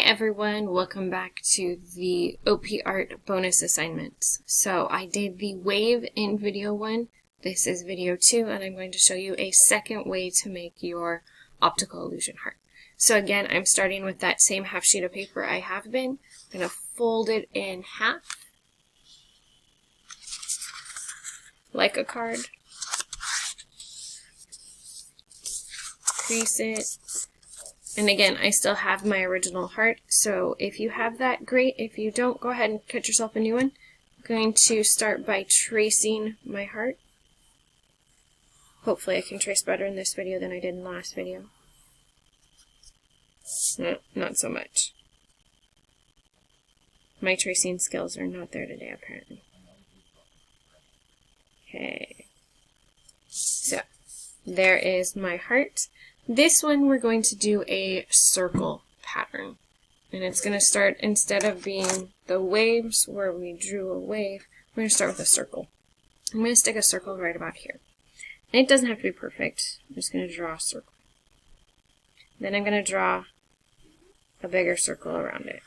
everyone, welcome back to the OP Art bonus assignments. So I did the wave in video 1, this is video 2, and I'm going to show you a second way to make your optical illusion heart. So again, I'm starting with that same half sheet of paper I have been. I'm going to fold it in half, like a card, crease it. And again, I still have my original heart, so if you have that, great. If you don't, go ahead and cut yourself a new one. I'm going to start by tracing my heart. Hopefully I can trace better in this video than I did in the last video. No, not so much. My tracing skills are not there today, apparently. Okay. So, there is my heart. This one we're going to do a circle pattern. And it's going to start, instead of being the waves where we drew a wave, we're going to start with a circle. I'm going to stick a circle right about here. And it doesn't have to be perfect. I'm just going to draw a circle. Then I'm going to draw a bigger circle around it.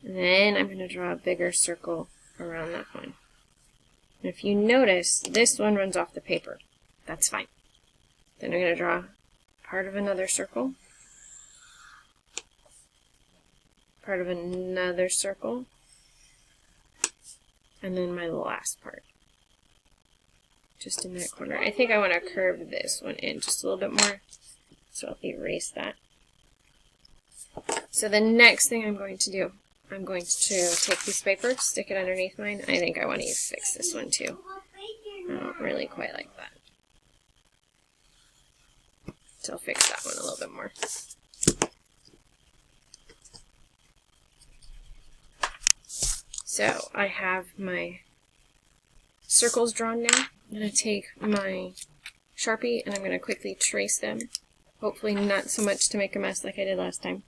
And then I'm going to draw a bigger circle around that one. And if you notice, this one runs off the paper. That's fine. Then I'm going to draw part of another circle, part of another circle, and then my last part, just in that corner. I think I want to curve this one in just a little bit more, so I'll erase that. So the next thing I'm going to do, I'm going to take a piece of paper, stick it underneath mine. I think I want to fix this one too. I don't really quite like that. So I'll fix that one a little bit more. So I have my circles drawn now. I'm going to take my Sharpie and I'm going to quickly trace them. Hopefully not so much to make a mess like I did last time.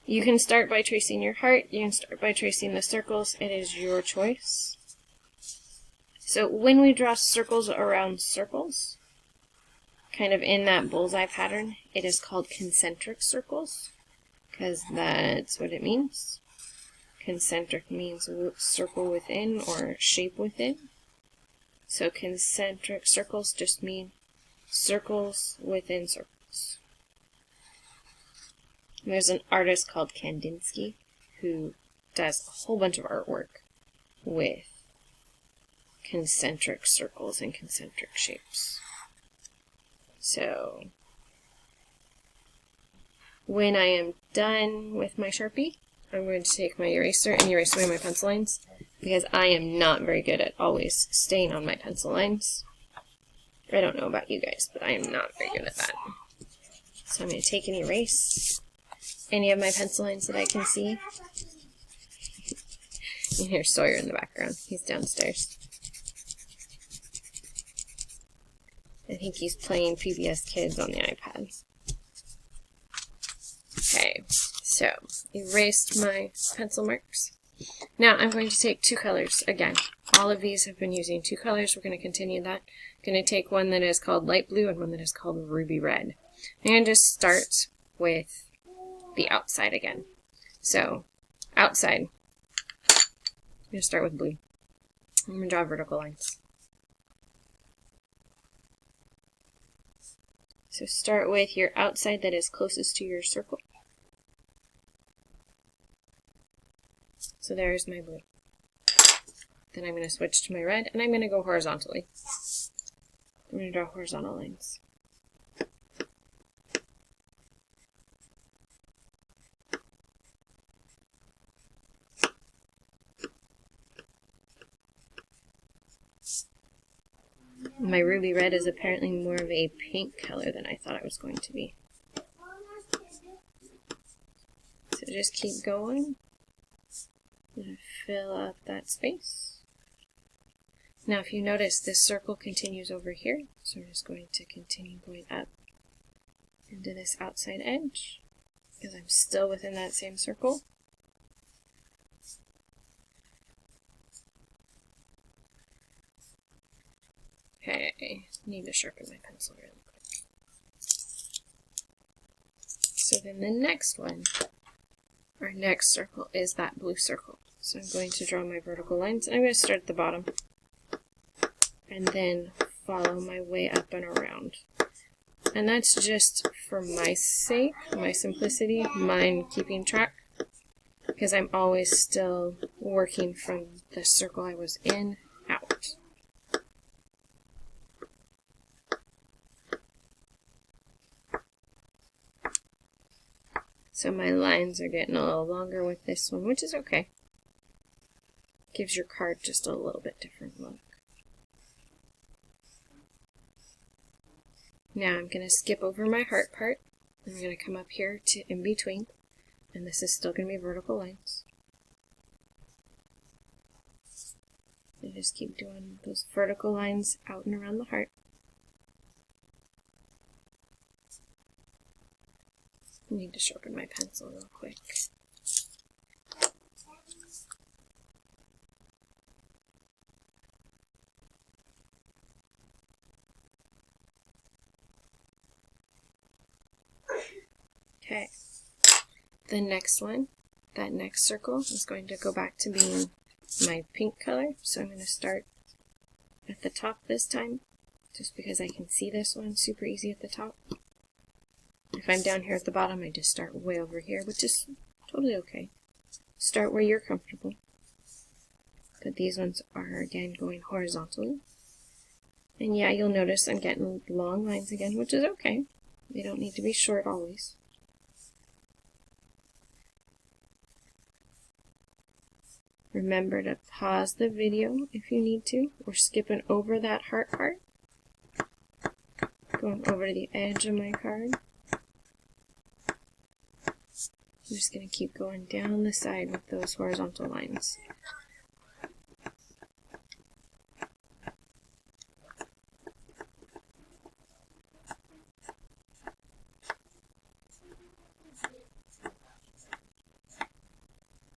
You can start by tracing your heart. You can start by tracing the circles. It is your choice. So when we draw circles around circles, kind of in that bullseye pattern, it is called concentric circles, because that's what it means. Concentric means circle within or shape within. So concentric circles just mean circles within circles. And there's an artist called Kandinsky who does a whole bunch of artwork with concentric circles and concentric shapes. So, when I am done with my Sharpie, I'm going to take my eraser and erase away my pencil lines, because I am not very good at always staying on my pencil lines. I don't know about you guys, but I am not very good at that. So I'm going to take and erase any of my pencil lines that I can see. You can hear Sawyer in the background. He's downstairs. I think he's playing PBS Kids on the iPad. Okay, so erased my pencil marks. Now I'm going to take two colors again. All of these have been using two colors. We're going to continue that. I'm going to take one that is called light blue and one that is called ruby red. I'm going to just start with the outside again. So, outside, I'm going to start with blue. I'm going to draw vertical lines. So start with your outside that is closest to your circle. So there's my blue. Then I'm going to switch to my red, and I'm going to go horizontally. I'm going to draw horizontal lines. My ruby red is apparently more of a pink color than I thought it was going to be. So just keep going. And fill up that space. Now if you notice, this circle continues over here, so we're just going to continue going up into this outside edge, because I'm still within that same circle. Okay, need to sharpen my pencil really quick. So then the next one, our next circle, is that blue circle. So I'm going to draw my vertical lines, and I'm going to start at the bottom and then follow my way up and around. And that's just for my sake, my simplicity, mine keeping track, because I'm always still working from the circle I was in out. So my lines are getting a little longer with this one, which is okay. Gives your card just a little bit different look. Now I'm going to skip over my heart part. I'm going to come up here to in between, and this is still going to be vertical lines. And just keep doing those vertical lines out and around the heart. I need to sharpen my pencil real quick. Okay, the next one, that next circle, is going to go back to being my pink color. So I'm going to start at the top this time, just because I can see this one super easy at the top. If I'm down here at the bottom, I just start way over here, which is totally okay. Start where you're comfortable. But these ones are, again, going horizontally. And yeah, you'll notice I'm getting long lines again, which is okay. They don't need to be short always. Remember to pause the video if you need to. We're skipping over that heart part. Going over to the edge of my card. I'm just going to keep going down the side with those horizontal lines.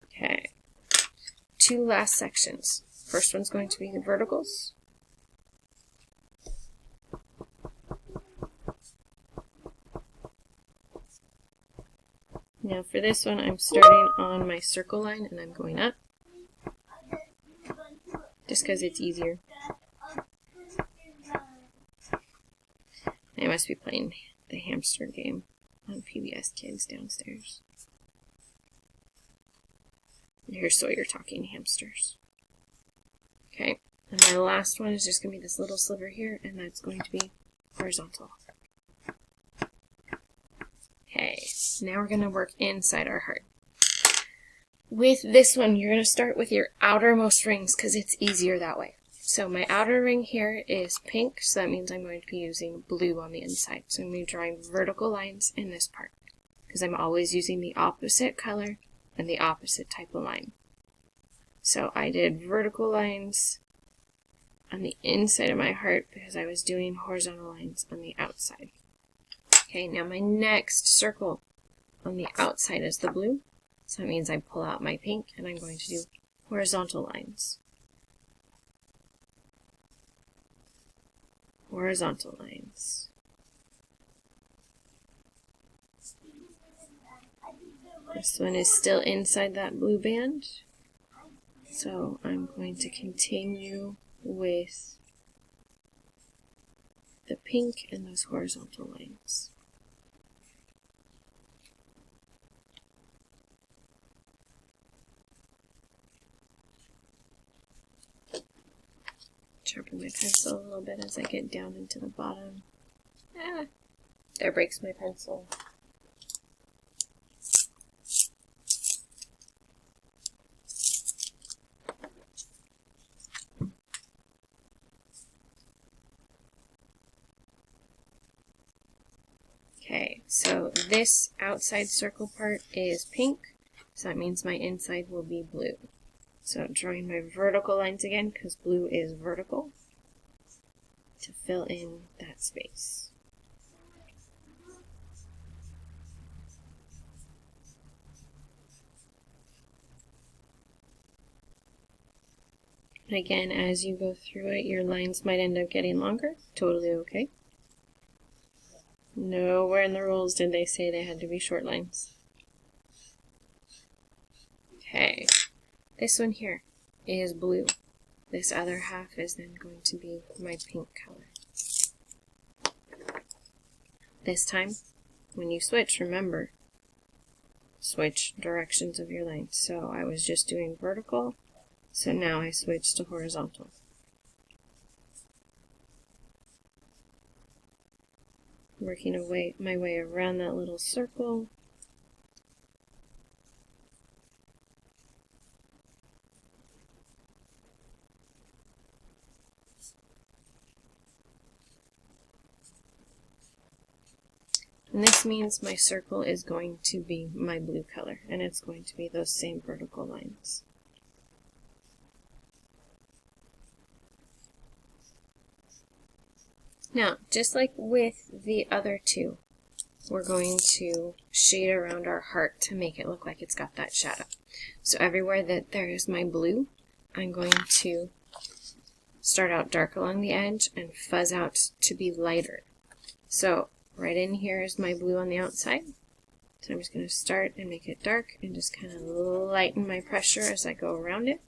Okay. Two last sections. First one's going to be the verticals. Now for this one, I'm starting on my circle line and I'm going up, just because it's easier. I must be playing the hamster game on PBS Kids downstairs. Here's Sawyer talking hamsters. Okay, and my last one is just going to be this little sliver here, and that's going to be horizontal. Okay, now we're going to work inside our heart. With this one, you're going to start with your outermost rings because it's easier that way. So my outer ring here is pink, so that means I'm going to be using blue on the inside. So I'm going to be drawing vertical lines in this part because I'm always using the opposite color and the opposite type of line. So I did vertical lines on the inside of my heart because I was doing horizontal lines on the outside. Okay, now my next circle on the outside is the blue. So that means I pull out my pink and I'm going to do horizontal lines. Horizontal lines. This one is still inside that blue band. So I'm going to continue with the pink and those horizontal lines. Sharpen my pencil a little bit as I get down into the bottom. There breaks my pencil. Okay, so this outside circle part is pink, so that means my inside will be blue. So I'm drawing my vertical lines again because blue is vertical to fill in that space. And again, as you go through it, your lines might end up getting longer. Totally okay. No Nowhere in the rules did they say they had to be short lines. Okay, this one here is blue. This other half is then going to be my pink color. This time, when you switch, remember, switch directions of your lines. So I was just doing vertical, so now I switch to horizontal. Working my way around that little circle. And this means my circle is going to be my blue color, and it's going to be those same vertical lines. Now, just like with the other two, we're going to shade around our heart to make it look like it's got that shadow. So everywhere that there is my blue, I'm going to start out dark along the edge and fuzz out to be lighter. So right in here is my blue on the outside. So I'm just going to start and make it dark and just kind of lighten my pressure as I go around it.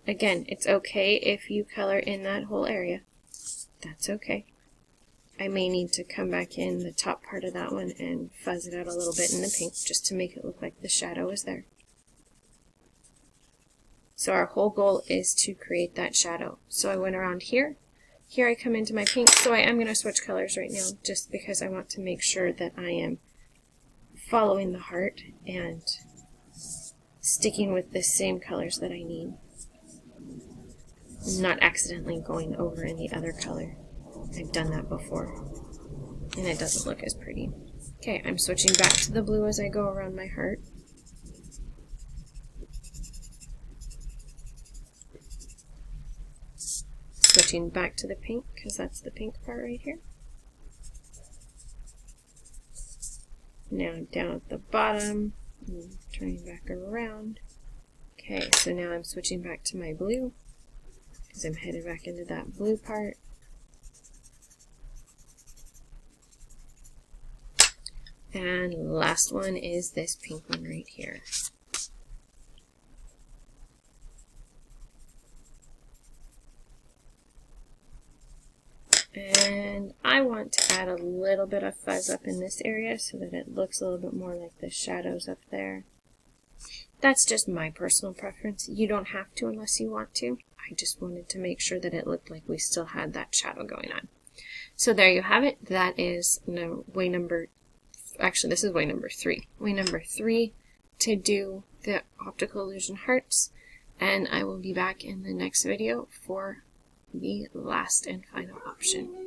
Again, it's okay if you color in that whole area. That's okay. I may need to come back in the top part of that one and fuzz it out a little bit in the pink just to make it look like the shadow is there. So our whole goal is to create that shadow. So I went around here. Here I come into my pink, so I am going to switch colors right now just because I want to make sure that I am following the heart and sticking with the same colors that I need. Not accidentally going over in the other color. I've done that before, and it doesn't look as pretty. Okay, I'm switching back to the blue as I go around my heart. Switching back to the pink, because that's the pink part right here. Now down at the bottom, and turning back around. Okay, so now I'm switching back to my blue, because I'm headed back into that blue part. And last one is this pink one right here. And I want to add a little bit of fuzz up in this area so that it looks a little bit more like the shadows up there. That's just my personal preference. You don't have to unless you want to. I just wanted to make sure that it looked like we still had that shadow going on. So there you have it. That is way number, actually this is way number 3. Way number 3 to do the optical illusion hearts. And I will be back in the next video for the last and final option.